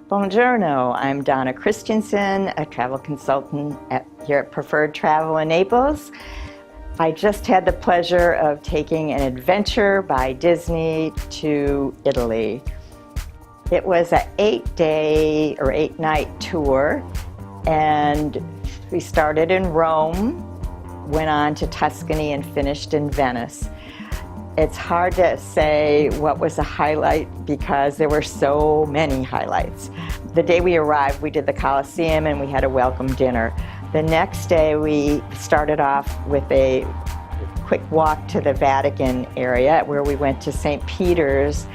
Bonjourno, I'm Donna Christensen, a travel consultant here at Preferred Travel in Naples. I just had the pleasure of taking an adventure by Disney to Italy. It was an 8-day or 8-night tour, and we started in Rome, went on to Tuscany, and finished in Venice. It's hard to say what was a highlight because there were so many highlights. The day we arrived, we did the Coliseum and we had a welcome dinner. The next day, we started off with a quick walk to the Vatican area where we went to St. Peter's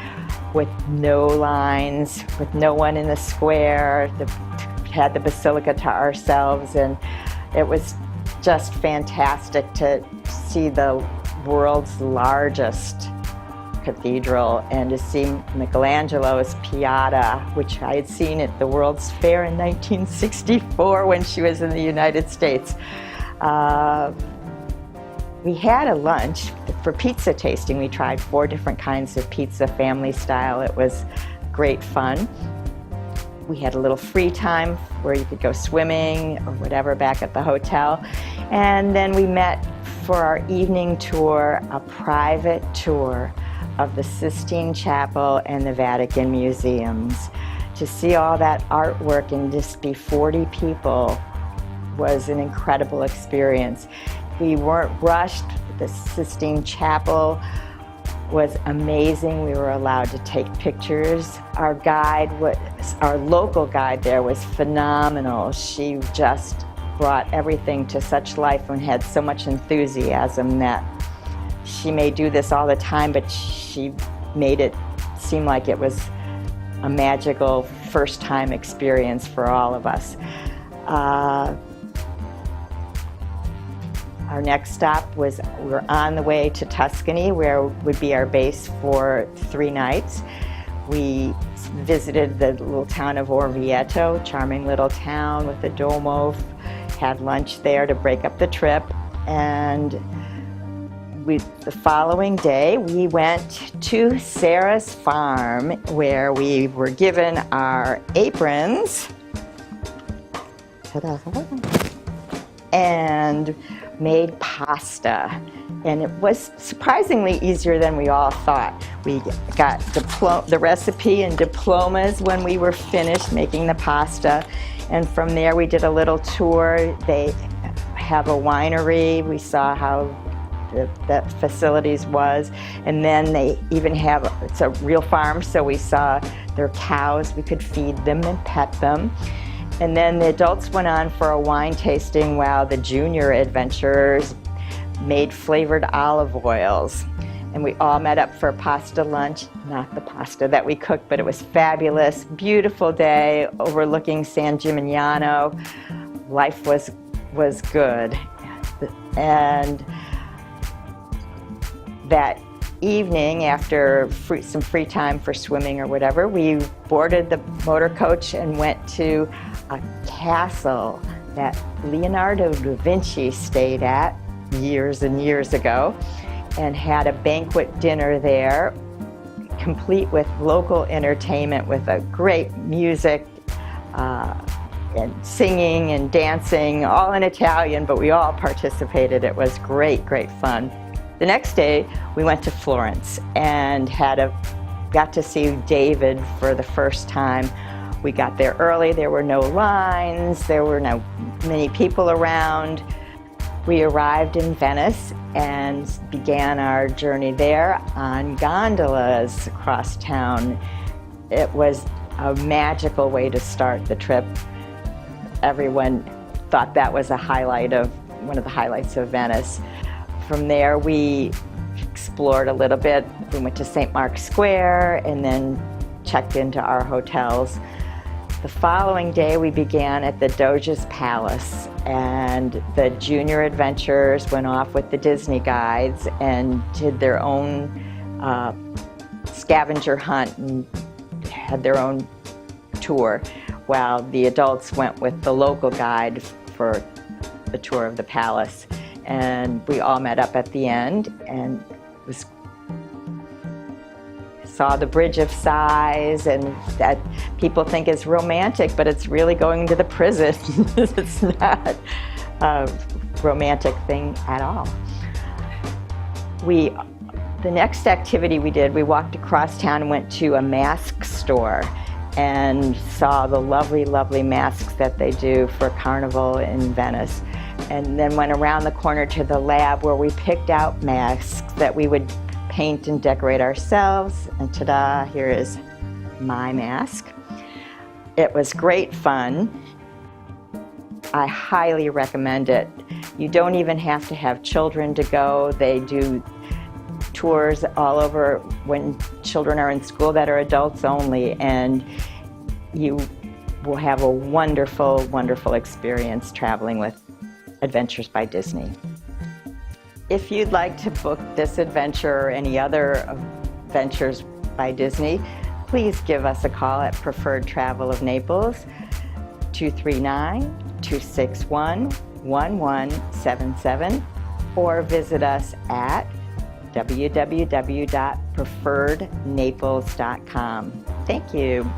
with no lines, with no one in the square. Had the basilica to ourselves, and it was just fantastic to see the world's largest cathedral and to see Michelangelo's Pieta, which I had seen at the World's Fair in 1964 when she was in the United States. We had a lunch for pizza tasting. We tried 4 different kinds of pizza, family style. It was great fun. We had a little free time where you could go swimming or whatever back at the hotel. And then we met for our evening tour, a private tour of the Sistine Chapel and the Vatican Museums. To see all that artwork and just be 40 people was an incredible experience. We weren't rushed. The Sistine Chapel was amazing. We were allowed to take pictures. Our local guide there was phenomenal. She just brought everything to such life and had so much enthusiasm that she may do this all the time, but she made it seem like it was a magical first-time experience for all of us. Our next stop was, we were on the way to Tuscany, where would be our base for 3 nights. We visited the little town of Orvieto, charming little town with the Duomo, had lunch there to break up the trip, and the following day we went to Sarah's farm where we were given our aprons and made pasta. And it was surprisingly easier than we all thought. We got the recipe and diplomas when we were finished making the pasta. And from there we did a little tour. They have a winery. We saw how the facilities was. And then they even have, it's a real farm, so we saw their cows. We could feed them and pet them. And then the adults went on for a wine tasting while the junior adventurers made flavored olive oils. And we all met up for a pasta lunch, not the pasta that we cooked, but it was fabulous. Beautiful day overlooking San Gimignano. Life was good. And that evening, after some free time for swimming or whatever, we boarded the motor coach and went to a castle that Leonardo da Vinci stayed at years and years ago, and had a banquet dinner there, complete with local entertainment with a great music and singing and dancing, all in Italian, but we all participated. It was great, great fun. The next day, we went to Florence and got to see David for the first time. We got there early. There were no lines. There were no many people around. We arrived in Venice and began our journey there on gondolas across town. It was a magical way to start the trip. Everyone thought that was one of the highlights of Venice. From there, we explored a little bit. We went to St. Mark's Square and then checked into our hotels. The following day, we began at the Doge's Palace, and the junior adventurers went off with the Disney guides and did their own scavenger hunt and had their own tour, while the adults went with the local guide for the tour of the palace. And we all met up at the end, and it was saw the Bridge of Sighs, and that people think is romantic, but it's really going to the prison. It's not a romantic thing at all. The next activity we did, we walked across town and went to a mask store and saw the lovely, lovely masks that they do for Carnival in Venice. And then went around the corner to the lab where we picked out masks that we would paint and decorate ourselves. And ta-da, here is my mask. It was great fun. I highly recommend it. You don't even have to have children to go. They do tours all over when children are in school that are adults only, and you will have a wonderful, wonderful experience traveling with Adventures by Disney. If you'd like to book this adventure or any other adventures by Disney, please give us a call at Preferred Travel of Naples, 239-261-1177, or visit us at www.preferrednaples.com. Thank you.